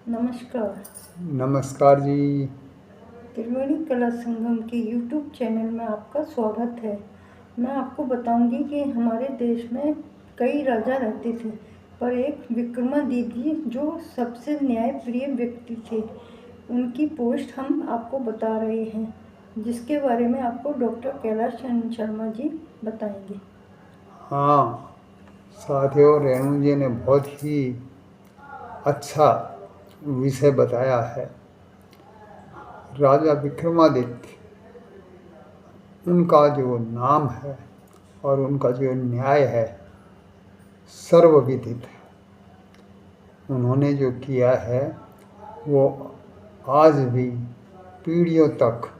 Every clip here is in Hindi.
नमस्कार। नमस्कार जी। त्रिवेणी कला संगम के यूट्यूब चैनल में आपका स्वागत है। मैं आपको बताऊंगी कि हमारे देश में कई राजा रहते थे, पर एक विक्रमादित्य जो सबसे न्यायप्रिय व्यक्ति थे, उनकी पोस्ट हम आपको बता रहे हैं, जिसके बारे में आपको डॉक्टर कैलाश चंद्र शर्मा जी बताएंगे। हाँ, साथियों, रेणु जी ने बहुत ही अच्छा विषय बताया है। राजा विक्रमादित्य, उनका जो नाम है और उनका जो न्याय है सर्वविदित है। उन्होंने जो किया है वो आज भी पीढ़ियों तक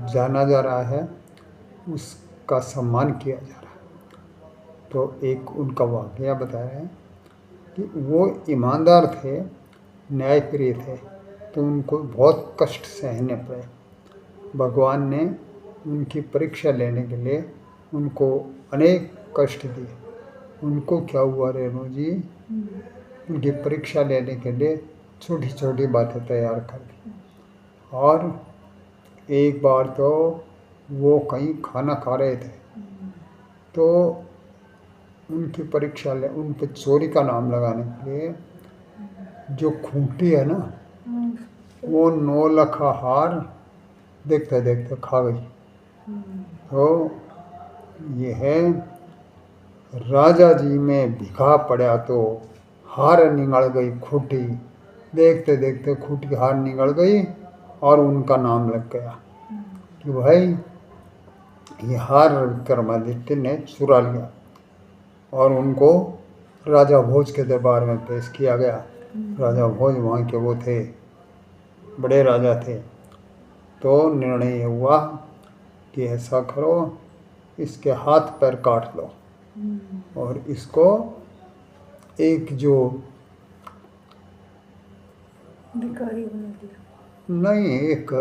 जाना जा रहा है, उसका सम्मान किया जा रहा है। तो एक उनका वाकया बता रहे हैं कि वो ईमानदार थे, न्यायप्रिय थे, तो उनको बहुत कष्ट सहने पड़े। भगवान ने उनकी परीक्षा लेने के लिए उनको अनेक कष्ट दिए। उनको क्या हुआ रेणु जी, उनकी परीक्षा लेने के लिए छोटी छोटी बातें तैयार कर दी। और एक बार तो वो कहीं खाना खा रहे थे, तो उनकी परीक्षा ले उन पर चोरी का नाम लगाने के लिए जो खूंटी है ना, वो 9 लखा हार देखते देखते खा गई। तो ये है, राजा जी में भिखा पड़ा तो हार निगल गई खूंटी। देखते देखते खूंटी हार निगल गई और उनका नाम लग गया कि भाई ये हार विक्रमादित्य ने चुरा लिया। और उनको राजा भोज के दरबार में पेश किया गया। राजा भोज वहाँ के वो थे, बड़े राजा थे। तो निर्णय ये हुआ कि ऐसा करो, इसके हाथ पैर काट लो और इसको एक जो भिखारी बना दिया। नहीं, एक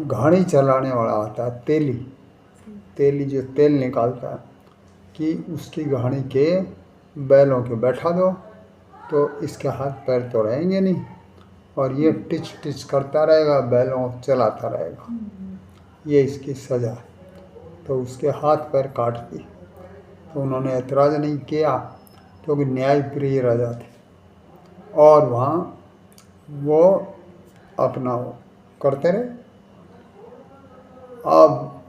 घानी चलाने वाला आता है, तेली जो तेल निकालता है, कि उसकी घानी के बैलों के बैठा दो, तो इसके हाथ पैर तो रहेंगे नहीं और ये टिच टिच करता रहेगा, बैलों चलाता रहेगा। ये इसकी सज़ा है। तो उसके हाथ पैर काट दी। तो उन्होंने ऐतराज़ नहीं किया, क्योंकि न्यायप्रिय राजा थे और वहाँ वो अपना करते रहे। अब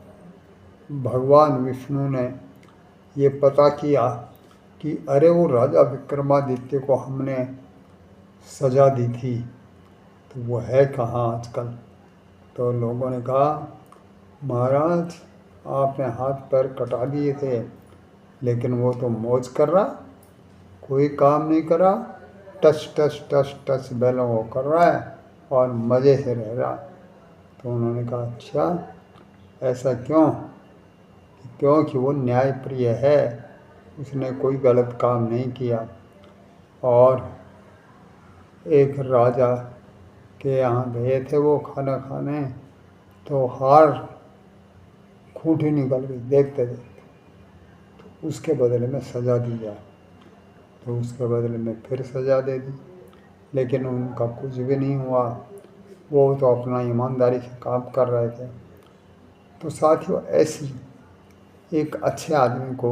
भगवान विष्णु ने ये पता किया कि अरे वो राजा विक्रमादित्य को हमने सजा दी थी, तो वो है कहाँ आजकल। तो लोगों ने कहा, महाराज आपने हाथ पैर कटा दिए थे, लेकिन वो तो मौज कर रहा, कोई काम नहीं कर रहा, टच टच टच टच बैलों को कर रहा है और मज़े से रह रहा। तो उन्होंने कहा, अच्छा ऐसा क्यों? क्योंकि वो न्यायप्रिय है, उसने कोई गलत काम नहीं किया। और एक राजा के यहाँ गए थे वो खाना खाने, तो हार खूंटी निकल गई देखते देखते। तो उसके बदले में सज़ा दी जाए, तो उसके बदले में फिर सज़ा दे दी, लेकिन उनका कुछ भी नहीं हुआ। वो तो अपना ईमानदारी से काम कर रहे थे। तो साथियों, ऐसी एक अच्छे आदमी को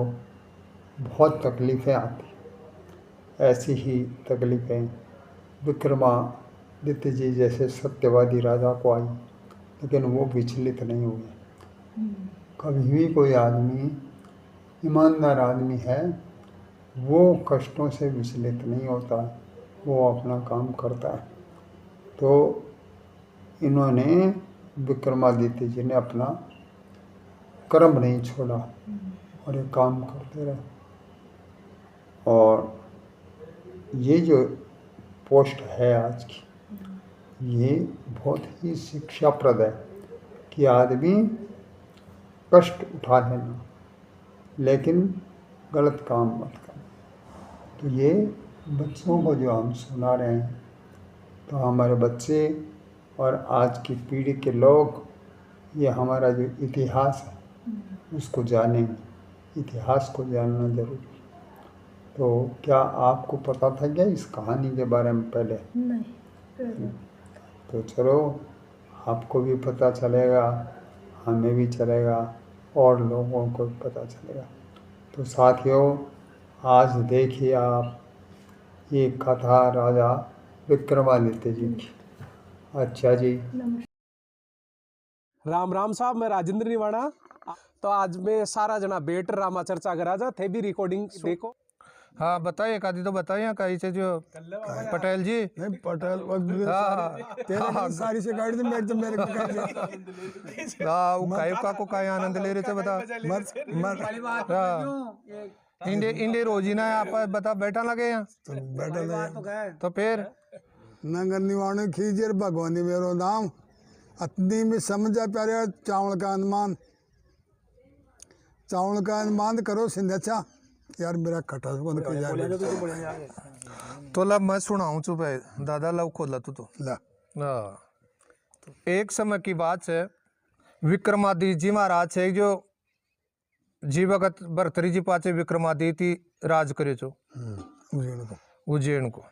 बहुत तकलीफ़ें आती, ऐसी ही तकलीफ़ें विक्रमादित्य जी जैसे सत्यवादी राजा को आई, लेकिन वो विचलित नहीं हुए। कभी भी कोई आदमी, ईमानदार आदमी है, वो कष्टों से विचलित नहीं होता, वो अपना काम करता है। तो इन्होंने, विक्रमादित्य जी ने अपना कर्म नहीं छोड़ा और ये काम करते रहे। और ये जो पोस्ट है आज की, ये बहुत ही शिक्षाप्रद है कि आदमी कष्ट उठा लेना, लेकिन गलत काम मत करना। तो ये बच्चों को जो हम सुना रहे हैं, तो हमारे बच्चे और आज की पीढ़ी के लोग ये हमारा जो इतिहास है उसको जानेंगे। इतिहास को जानना जरूरी है। तो क्या आपको पता था क्या इस कहानी के बारे में पहले? नहीं। तो चलो आपको भी पता चलेगा, हमें भी चलेगा और लोगों को भी पता चलेगा। तो साथियों, आज देखिए आप ये कथा राजा विक्रमादित्य जी की। अच्छा जी, राम राम साहब, मैं राजेंद्र निवाड़ा। तो आज मैं सारा जना बेट रामा चर्चा करा जा थे भी रिकॉर्डिंग देखो। हाँ बताइए, कादी तो बताइए कहीं से जो पटेल जी। नहीं पटेल हाँ सारी से गाड़ी तो मेरे को कर दिया। हाँ वो कायु का को काय आनंद ले रहे थे बता। हाँ इंडे इंडे रोजीना है आप बता बैठा लगे यहाँ तो बैठा लगे तो फिर नंगर निवाण खींचे भगवानी मेरो नाम अतनी में समझा प्यारे चावल का अनुमान करो सिंधचा यार मेरा खटा बंद कर यार तो लब मैं सुनाऊं चुप है दादा लब खोला तू तो ला हाँ। एक समय की बात है, विक्रमादित्य जी महाराज है जो जी भगत भरतरी जी पाचे विक्रमादित्य राज करे जो उज्जैन को।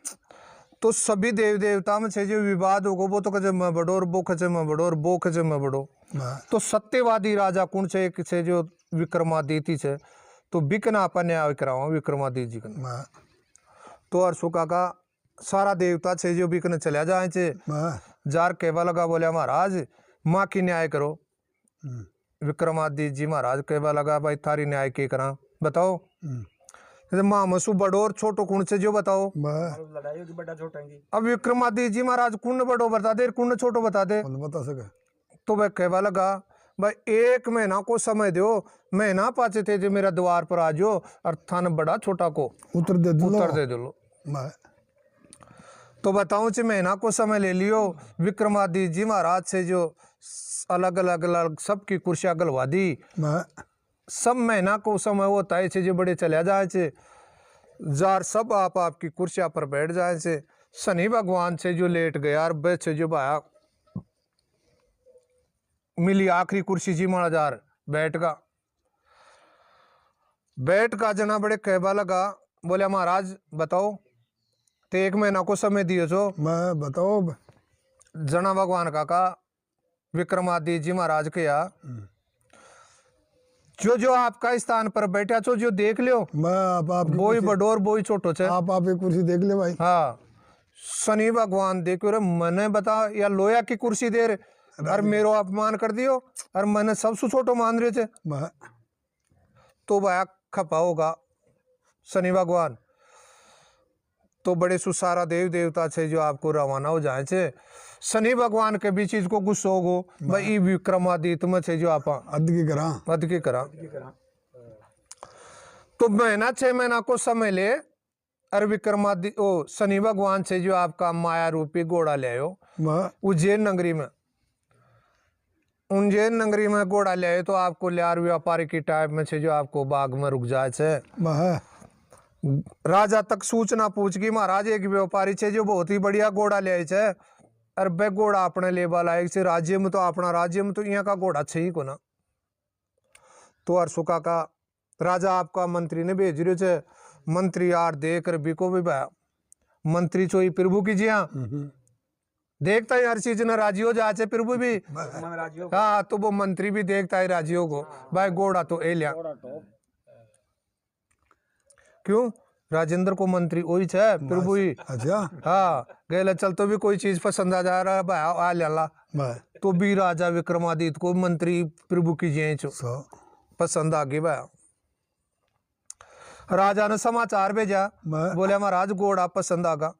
तो सभी देव देवता में से जो विवाद होगा वो तो कचे मैं बड़ो और वो खचे मैं बड़ो और वो खचे मैं बड़ो। तो सत्यवादी राजा कौन से एक से जो विक्रमादित्य से तो बिकना अपन न्याय करावा विक्रमादित्य जी का। तो अरसु का सारा देवता से जो बिकने चला जाए चे जार कहवा लगा बोले महाराज माँ की न्याय करो। विक्रमादित्य जी महाराज कहवा लगा भाई थारी न्याय के करा बताओ। माँ मसु बड़ो और छोटो कुण से जो बताओ। लड़ाई की बड़ा छोटा अब विक्रमादित्य जी महाराज कुण बड़ो बता दे कुण छोटो बता दे बता सके। तो वह कहवा लगा भाई 1 महीना को समय दो, महीना पाचे थे जो मेरा द्वार पर आज और थान बड़ा छोटा को उत्तर दे दो। तो बताऊं चे महीना को समय ले लियो। विक्रमादित्य जी महाराज से जो अलग अलग सबकी कुर्सियां गलवा दी। सब महीना को समय होता है जो बड़े चले जाए चे जार सब आप आपकी कुर्सियां पर बैठ जाए से। शनि भगवान से जो लेट गया और बैठ जो भाया मिली आखिरी कुर्सी जी मारा जार बैठ का जना बड़े कहबा लगा बोले महाराज बताओ ते 1 महीना को समय दियो जो मैं बताओ जना भगवान का विक्रमादित्य जी महाराज के या जो आपका स्थान पर बैठा छो जो देख लियो मैं आप बोई बडोर बोई छोटो छे आप एक कुर्सी देख ले भाई। हाँ शनि भगवान देखो रे मैंने बता या लोया की कुर्सी दे रे और मेरो अपमान कर दियो और मैंने सबसे छोटो मान रहे थे। तो भाया खपा होगा शनि भगवान। तो बड़े सुसारा देव देवता से जो आपको रवाना हो जाए थे शनि भगवान के भी चीज को गुस्सा हो भाई विक्रमादित्य में से जो आप अद की करा। तो महीना 6 महीना को समय ले और विक्रमादित्य ओ शनि भगवान से जो आपका माया रूपी घोड़ा ले आयो उज्जैन नगरी में। उज्जैन नगरी में घोड़ा ले आयो तो आपको लियार व्यापारी की टाइप में से जो आपको बाग में रुक जाए थे। राजा तक सूचना पूछ की महाराज एक व्यापारी छे जो बहुत ही बढ़िया घोड़ा ले आए छे और बे घोड़ा अपने लेबा लायक से राज्य में तो अपना राज्य में तो यहाँ का घोड़ा छे ही को ना। तो अरसुका का राजा आपका मंत्री ने भेज रहे छे। मंत्री यार देख कर बिको भी भाया मंत्री चो ही प्रभु की जी हाँ देखता है हर चीज न राजी हो जाए प्रभु भी। हाँ तो वो मंत्री भी देखता है राजियों को भाई घोड़ा तो ए लिया क्यों राजेंद्र को मंत्री वही छे प्रभु ही। अच्छा हाँ गए चल तो भी कोई चीज पसंद आ जा रहा है भाई आ ला तो भी राजा विक्रमादित्य को मंत्री प्रभु की जें पसंद आ गई भाई। राजा ने समाचार भेजा बोले महाराज घोड़ा पसंद आगा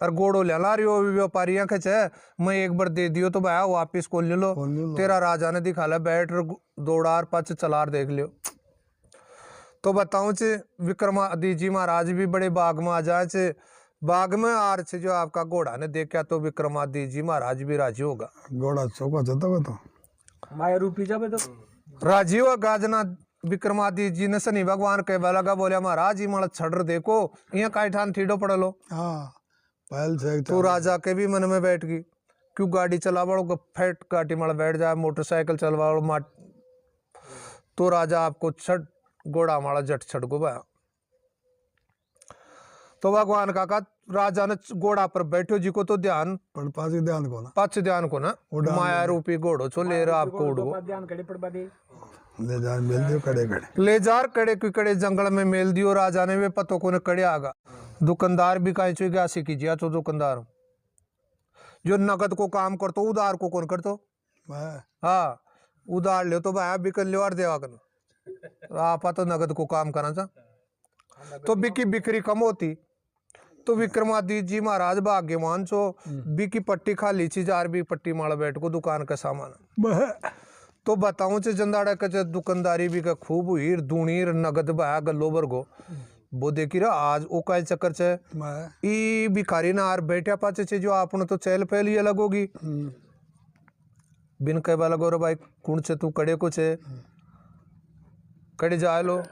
और घोड़ो ले ला रही हो व्यापारियां खचे मैं एक बार दे दियो तो भाई वापिस खोल लो तेरा राजा ने दिखा ला बैठ दौड़ार पच चलार देख लियो। तो बताऊं चे विक्रमादित्य जी महाराज भी बड़े बाग में आ जाए चे बाग में आर से जो आपका घोड़ा ने देखा तो विक्रमादित्य जी महाराज भी राजी होगा। घोड़ा चौका जाता तो माया रूपी जाबे तो राजी होगा जना। विक्रमादित्य जी ने शनि भगवान कहवा लगा बोले महाराज ये माड़ा छड़ देखो यहाँ काई ठान थीडो पड़ लो। पहल से तो राजा के भी मन में बैठ गई क्यों गाड़ी चला बड़ो फैट गाड़ी माड़ा बैठ जाए मोटरसाइकिल चलवा माट। तो राजा आपको छठ घोड़ा माड़ा जट छड़ को भाया तो भगवान का राजा ने घोड़ा पर बैठो जी को तो ध्यान पर पासी ध्यान को ना पक्ष ध्यान को ना उड़ान माया रूपी घोड़ो छो ले रहा आपको उड़ो ले जा मिल दियो कड़े कड़े ले जार कड़े की कड़े जंगल में मेल दियो राजा ने वे पतों को ने कड़े आगा दुकानदार भी कहीं चुई गया कीजिए तो दुकानदार जो नगद को काम करतो उधार को कौन करतो हाँ उधार ले तो भाई बिकन ले और देवा कर आप तो नगद को काम करना चा तो बिकी बिक्री कम होती तो विक्रमादित्य जी महाराज भाग्यवान छो बिकी पट्टी खाली चीज आर भी पट्टी माल बैठ को दुकान का सामान तो बताऊं चे जंदाड़ा का दुकानदारी भी का खूब हुई दूनीर नगद बहा गलो बरगो वो देखी रहा आज ओ का चक्कर चे ई भिखारी ना आर बैठा पाचे चे जो आपने तो चहल पहल ही अलग होगी बिन कह वाला गौरव भाई कुण चे तू कड़े को चे कड़े जा लो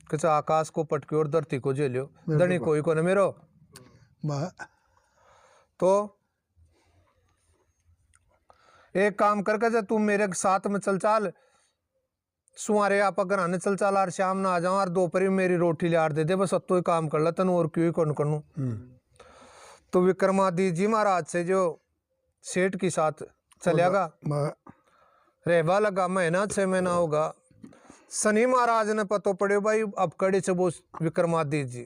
कचा आकाश को पटके और धरती को झेलियो दणी कोई को न मेरो तो एक काम करके जा तू मेरे साथ में चल चाल सुमारे आप घराने चल चाल और शाम ना आ जाऊं और दोपहर में मेरी रोटी लियार दे दे बस अब तो ही काम कर ला तन और क्यों ही कौन करूं तो विक्रमादित्य जी महाराज से जो सेठ के साथ चलेगा रहवा लगा महीना 6 महीना होगा शनि महाराज ने पतो पड़े भाई अब कड़े से वो विक्रमादित्य जी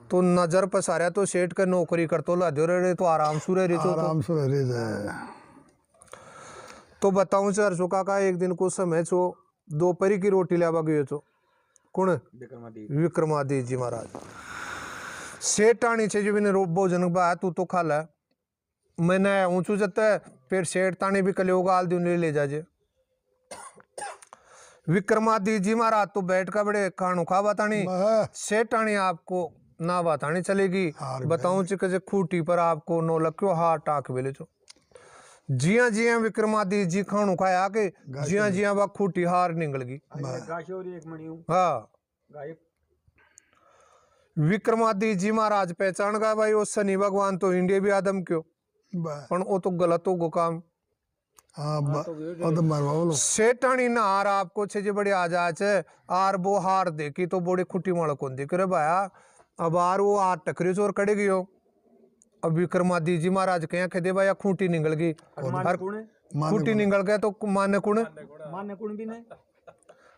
तो नजर पसारा तो सेठ का नौकरी करतो ला दो रे तो आराम से रह रहे तो बताऊं सर सुका का एक दिन को समय छो दोपहरी की रोटी लावा गयो छो कौन विक्रमादित्य जी महाराज सेठ आनी छे जो बिने भोजन बा तू तो खा ला मैंने ऊंचू जता है फिर सेठ तानी भी कलियो गाल दूं ले जाजे विक्रमादित्य जी महाराज तो बैठ का बड़े खाणो खा बतानी सेठानी आपको ना बतानी चलेगी बताऊं चिके खूटी पर आपको 9 लाख क्यों हार टाक बेले चो जिया जिया विक्रमादित्य जी खाणो खाया के जिया जिया वह खूटी हार निकल गई हाँ विक्रमादित्य जी महाराज पहचान गया भाई वो शनि भगवान तो इंडिया भी आदम क्यों पर वो तो गलत हो गो काम सेठानी ना हार आपको छे बड़े आ जाए आर वो हार देखी तो बड़ी खुटी माड़ कौन देख रे भाया अब आर वो हार टकरी चोर कड़े गयो अब विक्रमादित्य जी महाराज कह दे भाई खूंटी निकल गई खूंटी निकल गया तो माने कुण भी नहीं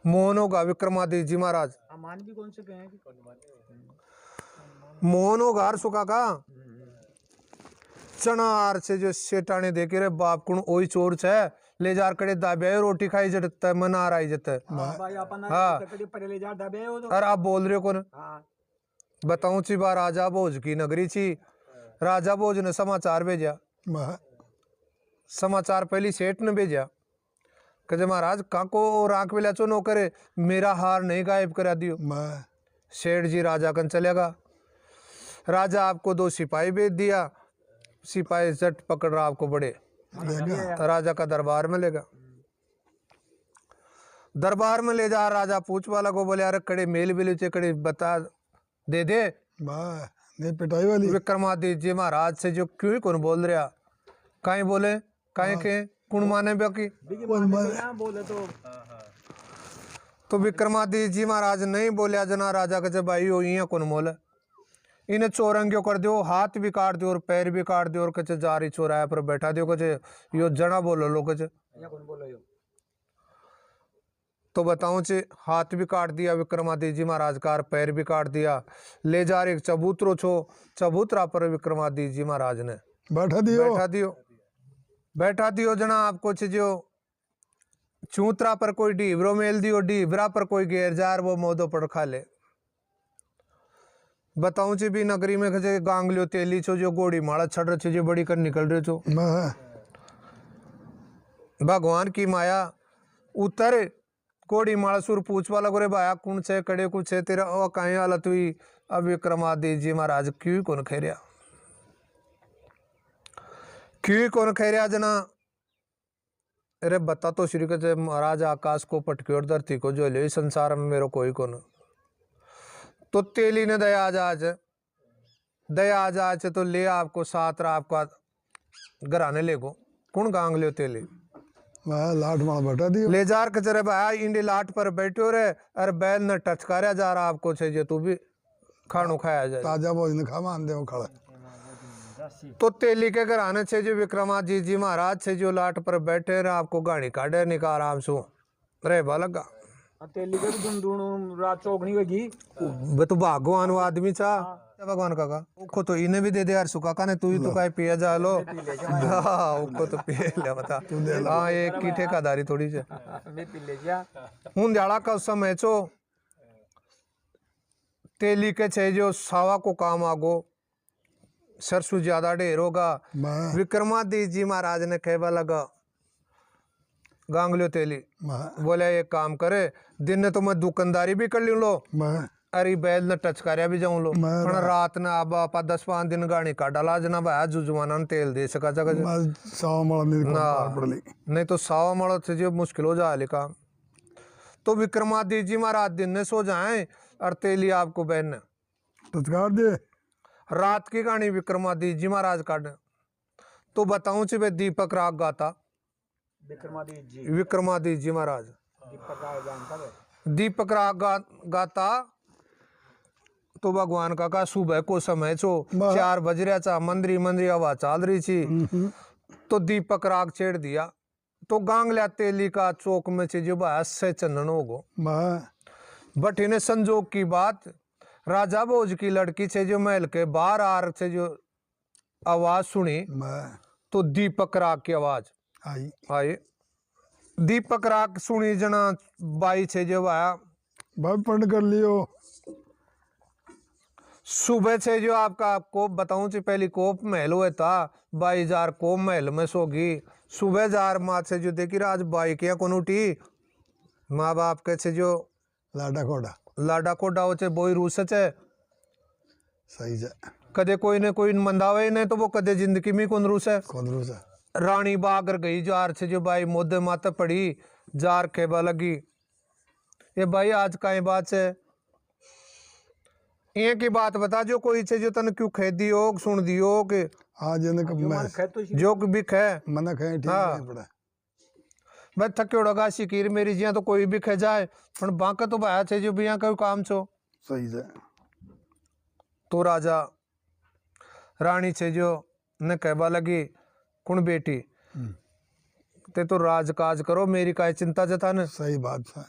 मोहन होगा विक्रमादित्य जी महाराज भी कौन से मोहन होगा सुखा का चना आर से जो सेठाने देखे रे बाप कुण ओई चोर छे ले जार कड़े दाबे रोटी खाई जत मन आ रही जत हाँ अरे आप बोल रहे हो कौन बताऊं ची बार राजा भोज की नगरी छी राजा भोज ने समाचार भेजा समाचार पहली सेठ ने भेजा कहे महाराज काको राख वेला चो नो करे मेरा हार नहीं गायब करा दियो सेठ जी राजा कन चलेगा राजा आपको 2 सिपाही भेज दिया सिपाही झट पकड़ रहा आपको बड़े राजा का दरबार में लेगा दरबार में ले जा राजा पूछ वाला को बोले यार कड़े मेल बिल कड़े बता दे पिटाई वाली विक्रमादित्य जी महाराज से जो क्यों कौन बोल रहा कहीं बोले कहीं के कुण माने बाकी बोले तो विक्रमादित्य जी महाराज नहीं बोलिया जना राजा का जब भाई हो कौन बोले इन्हें चौरंगियों कर दो हाथ भी काट दो और पैर भी काट दो और कचे जारी चौराया पर बैठा दो कचे यो जना बोलो लो कचे तो बताऊं चे हाथ भी काट दिया विक्रमादित्य जी महाराज का पैर भी काट दिया ले जा एक चबूतरो छो चबूतरा पर विक्रमादित्य जी महाराज ने बैठा दियो जना आपको चे जो चूतरा पर कोई डीबरो मेल दियो डीबरा पर कोई घेर जार वो मोदो पर खा ले बताऊं ची भी नगरी में कचे गांगलियो तेली छो जो गोड़ी माड़ा छड़ रहे जो बड़ी कर निकल रहे छो भगवान की माया उतर कोड़ी माड़ा सुर पूछ वाला गोरे भाया कौन छे कड़े कुछ है तेरा ओ कहीं हालत हुई अब विक्रमादित्य जी महाराज क्यों कौन खेरिया जना अरे बता तो श्री कचे महाराज आकाश को पटके और धरती को जो ले संसार में मेरे कोई कौन तो तेली ने दया आ जाए तो ले आपको साथ आपका घराने ले गो कौन गांग लियो तेली लाट मार बैठा दियो ले जार कचरे भाई इंडी लाट पर बैठो रे अरे बैल न टचकारा जा रहा आपको छे जे तू भी खानू खाया जाए। ताजा भोजन खा मान दे खड़ा। तो तेली के घराने से जो विक्रमादित्य जी महाराज से जो लाट पर बैठे रहे, आपको गाड़ी काटे निका आराम से रे लगा। तेली के दुन रात चौकनी होगी। वे तो भगवान वो आदमी चा भगवान काका उसको तो इन्हें भी दे दे यार सुकाका ने, तू ही तो काय पिया जा लो। हाँ उसको तो पिए ले बता। हाँ एक की ठेकादारी थोड़ी से हूं दयाड़ा का समय चो तेली के छे जो सावा को काम आगो सरसों ज्यादा ढेर होगा। विक्रमादित्य जी महाराज ने कहवा लगा गांगलियो तेली बोले एक काम करे, दिन ने तो मैं दुकानदारी भी कर लो, अरे बैल ने टच कार्या भी जाऊं लो, पर रात ने अब आप 10-5 दिन गाड़ी का डाला जना भाया जुजवाना ने तेल दे सका जगह नहीं तो 100 मड़ से जो मुश्किल हो जाए काम। तो विक्रमादित्य जी महाराज दिन ने सो जाए और तेली आपको बहन ने टचकार दे रात की कहानी विक्रमादित्य जी महाराज काटे। तो बताऊं ची दीपक राग गाता विक्रमादित्य जी महाराज दीपक राग गाता। तो भगवान का सुबह को समय छो 4 बज रहा था, मंदरी आवाज चल रही थी। तो दीपक राग छेड़ दिया तो गांगल्या तेली का चौक में से जो भाया से चंदन हो गो। बट इन्हें संजोग की बात राजा भोज की लड़की से जो महल के बाहर आर से जो आवाज सुनी तो दीपक राग की आवाज आई। दीपक राग सुनी जना बाई से जो आया पढ़ कर लियो। सुबह से जो आपका कोप बताऊं ची पहली कोप महल हुआ था, बाई जार कोप महल में सोगी। सुबह जार मात से जो देखी राज बाई किया कौन उठी, माँ बाप के से जो लाडा कोडा होचे बोई रूस है सही है। कदे कोई ने कोई मंदावे नहीं तो वो कदे जिंदगी में कौन रूस है। रानी बागर गई जार से जो भाई मोदे माता पड़ी जार खेबा लगी, ये भाई आज का बात है ये की बात बता जो कोई से जो तन क्यों खे दियो सुन दियो कि आज जो भी खे मन खे ठीक नहीं पड़ा मैं थक्योड़गा शिकीर मेरी जिया तो कोई भी खे जाए पर बांका तो भाया छे जो बिया कोई काम छो सही है। तो राजा रानी से जो ने कहबा लगी कुण बेटी ते तो राजकाज करो, मेरी काय चिंता जता न। सही बात है,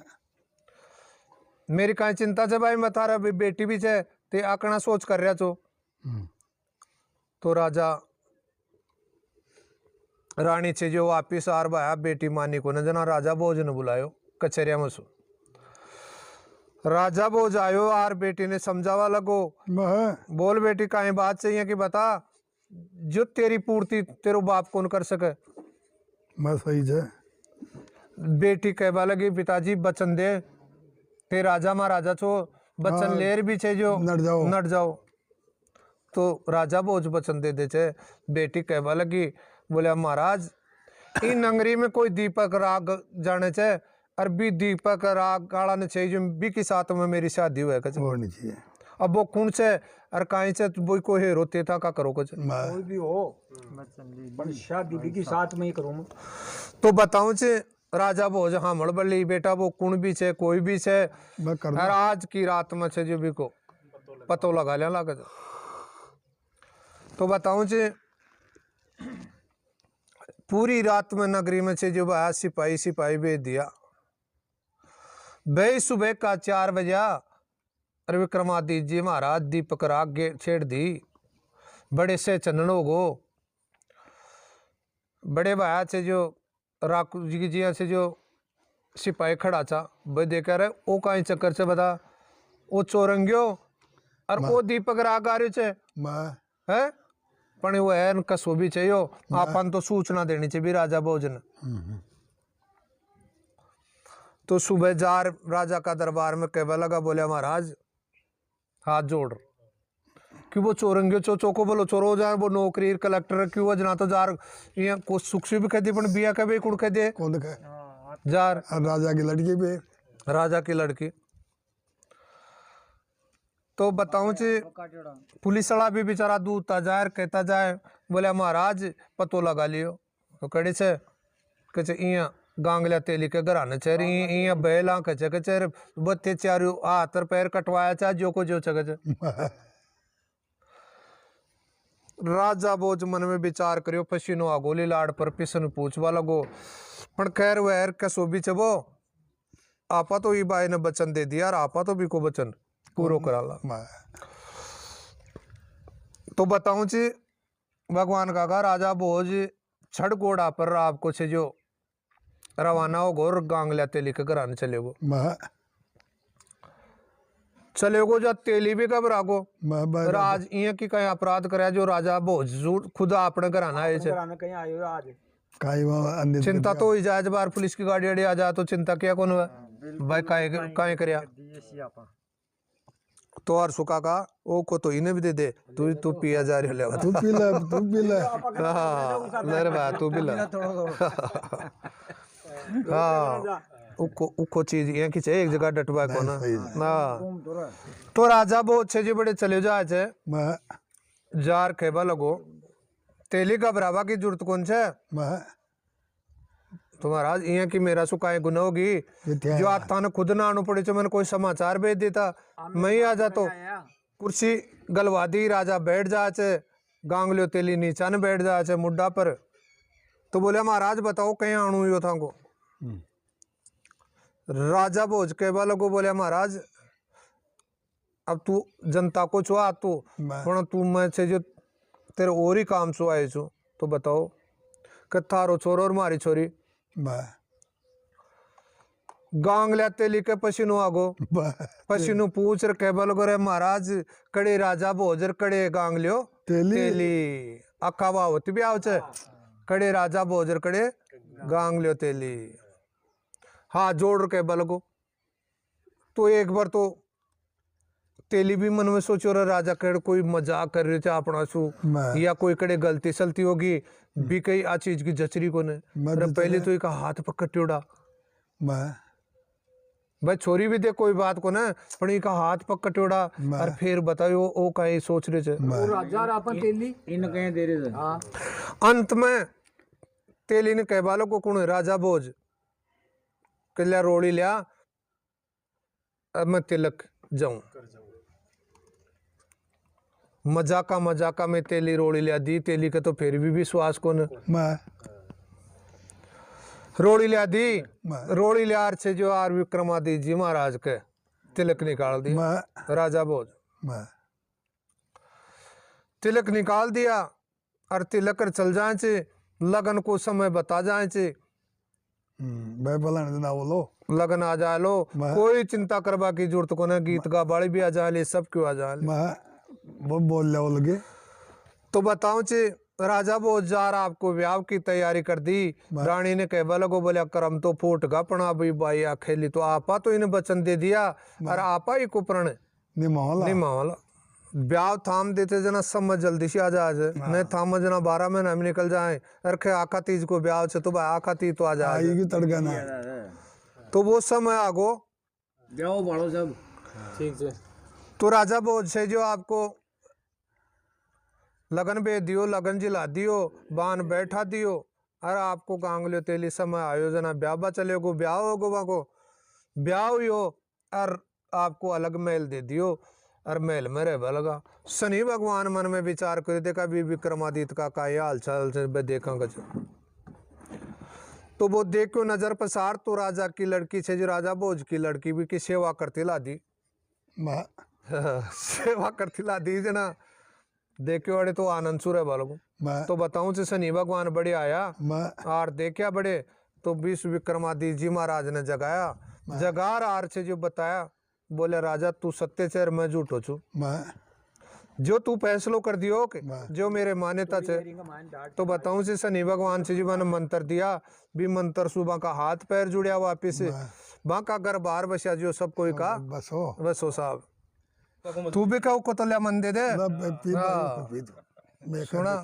मेरी काय चिंता से भाई मैं थारा बेटी भी छे ते आकना सोच कर रहा छो। तो राजा रानी से जो वापिस आर भाया बेटी मानी को न जना राजा भोज ने बुलायो कचहरिया में सो। राजा भोज आयो आर बेटी ने समझावा लगो बोल बेटी काहे बात चाहिए कि बता जो तेरी पूर्ति तेरो बाप कौन कर सके। मैं सही है। बेटी कहवा लगी पिताजी बचन दे ते राजा महाराजा छो बचन लेर भी छे जो नट जाओ। तो राजा भोज बचन दे दे छे। बेटी कहवा लगी बोले महाराज इन नगरी में कोई दीपक राग जाने छे और भी दीपक राग काला ने छे जो भी के साथ में मेरी शादी हुए कछ होनी चाहिए। अब वो कौन से और काहे से वो कोई हेरो तेता का करो कुछ कोई भी हो पर शादी भी के साथ में ही करूं। तो बताऊं छे राजा भोज हामड़ बली बेटा वो कौन भी छे कोई भी छे और आज की रात में छे जो भी को पतो लगा लिया लागत। तो बताऊं छे पूरी रात में नगरी में से जो भाया सिपाही भेज दिया। भाई सुबह का 4 बजा और विक्रमादित्य जी महाराज दीपक राग छेड़ दी बड़े से चंदन हो गो। बड़े भाया से जो राकू जी की से जो सिपाही खड़ा था भाई देखा रहे वो कहीं चक्कर से बता वो चोरंगियो और वो दीपक राग आ रहे है पण वो है कसो भी चाहिए आपन तो सूचना देनी चाहिए राजा भोजन। तो सुबह जार राजा का दरबार में कहवा लगा बोले महाराज हाथ जोड़ कि वो चोरंगे चोको बोलो चोरो जाए वो नौकरी कलेक्टर क्यों जना तो जार ये को सुख भी कह दी पण बिया का भी कुड़ कह दे कौन कह जार राजा की लड़की पे राजा की लड़की। तो बताऊं चे पुलिस वाला भी बेचारा दूधता जाए कहता जाए बोले महाराज पतो लगा लियो तो कड़े से कहे इया गांगल्या तेली के घराने चेर ये बैला कचे के चेर बत्ते चारू हाथ और पैर कटवाया चा जो को जो चगे राजा बोझ मन में विचार करियो पसीनो आ गोली लाड़ पर पिसन पूछवा लगो पण खैर वैर कसो भी चबो आपा तो ई बाई ने बचन दे दिया और आपा तो भी को बचन पूरो कराला तो बताऊं जी भगवान का राजा भोज छड़ घोड़ा पर आपको से जो रवाना हो गोर गांगल्या तेली के घराने चले गो जो तेली भी घबरा गो राज इं की कहीं अपराध करे जो राजा भोज खुद अपने घराना आए छे कहीं आयो आज चिंता तो हो जाए बार पुलिस की गाड़ी अड़ी आ जाए तो चिंता क्या कौन है भाई काहे करया तो और सुखा का ओ को तो इन्हें भी दे दे तू पिया जा रही है तू पी ले हाँ मेरे भाई तू भी ले हाँ उको चीज ये की एक जगह डटवा को ना हाँ तो राजा बहुत छे जी बड़े चले जाए छे जार खेबा लगो तेली घबरावा की जरूरत कौन छे तो महाराज ये की मेरा सुखाए गुना होगी जो आज थाने खुद ना आना पड़े मैंने कोई समाचार भेज देता मैं ही आ जाता कुर्सी गलवा दी राजा बैठ जाए गांगलियो तेली नीचा ने बैठ जाए मुड्डा पर तो बोले महाराज बताओ कहीं आणू यो था को राजा भोज के वालों बोले महाराज अब तू जनता को छुआ तू पण तू मैं से जो तेरे और ही काम छो आए छो तो बताओ कि थारो छोरो और मारी छोरी गांगल्या तेली के पसीनो आगो पसीनो पूछ र के बोलो रे महाराज कड़े राजा भोजर कड़े गांगलियो तेली अखावा होती भी आव छे कड़े राजा भोजर कड़े गांगलियो तेली हाँ जोड़ के बलगो तो एक बार तो तेली भी मन में सोचो रे राजा कड़े कोई मजाक कर रहे थे अपना सु या कोई कड़े गलती सलती होगी भी कई आ चीज की जचरी को ने पहले तो एक हाथ पकड़ टियोड़ा भाई छोरी भी दे कोई बात को ना पर एक हाथ पकड़ टियोड़ा और फिर बताओ ओ कहीं सोच रहे थे राजा अपन तेली इन कहीं दे रहे थे अंत में तेली ने कह बालों को कौन राजा भोज कल्या रोड़ी लिया अब मैं तिलक जाऊं मजाका में तेली रोड़ी लिया दी तेली का तो फिर भी विश्वास को न रोड़ी लिया दी रोड़ी लिया से जो आर विक्रमादित्य जी महाराज के तिलक निकाल दिया राजा भोज तिलक निकाल दिया और तिलक कर चल जाए चे लगन को समय बता जाए चे बोलो लगन आ जाए लो कोई चिंता करवा की जरूरत को ना गीत गा बाड़ी भी आ जाए सब क्यों आ जाए वो बोल लगे तो बताऊं चे राजा भोज जा रहा आपको ब्याह की तैयारी कर दी रानी ने कह लगो बोले करम तो फूट गा पना भी बाई आखेली तो आपा तो इन्हें वचन दे दिया और आपा ही को प्रण निमावला ब्याह थाम देते जना समय जल्दी से आ जाए नहीं थाम जना 12 महीना में निकल जाए अरे आखा तीज को ब्याह से तो भाई आखा तीज तो आ जाए तड़का ना तो वो समय आगो जाओ बाड़ो सब ठीक है तो राजा भोज से जो आपको लगन भेज दियो लगन जिला दियो बान बैठा दियो और आपको गांगलियो तेली समय आयोजना ब्याह चले गो ब्याह हो गो को ब्याह हुई हो और आपको अलग महल दे दियो और महल में रह लगा शनि भगवान मन में विचार कर देखा भी विक्रमादित्य का हाल चाल से देखा तो वो देख के नजर पसार तो राजा की लड़की से जो राजा भोज की लड़की भी की सेवा करती ला दी सेवा करती ला दी जना देखो अड़े तो आनंद सुर है बालों तो बताऊं से शनि भगवान बड़े आया और देखा बड़े तो विश्व विक्रमादित्य जी महाराज ने जगाया जगार आर से जो बताया बोले राजा तू सत्य चेर मैं झूठो छू जो तू फैसलो कर दियो के जो मेरे मान्यता से तो बताऊं से शनि भगवान से जी मैंने मंत्र दिया भी मंत्र सुबह का हाथ पैर जुड़िया वापिस वहां का घर बाहर बसिया जो सब कोई का बसो साहब तू भी कहो को तो लिया मन दे दे सुना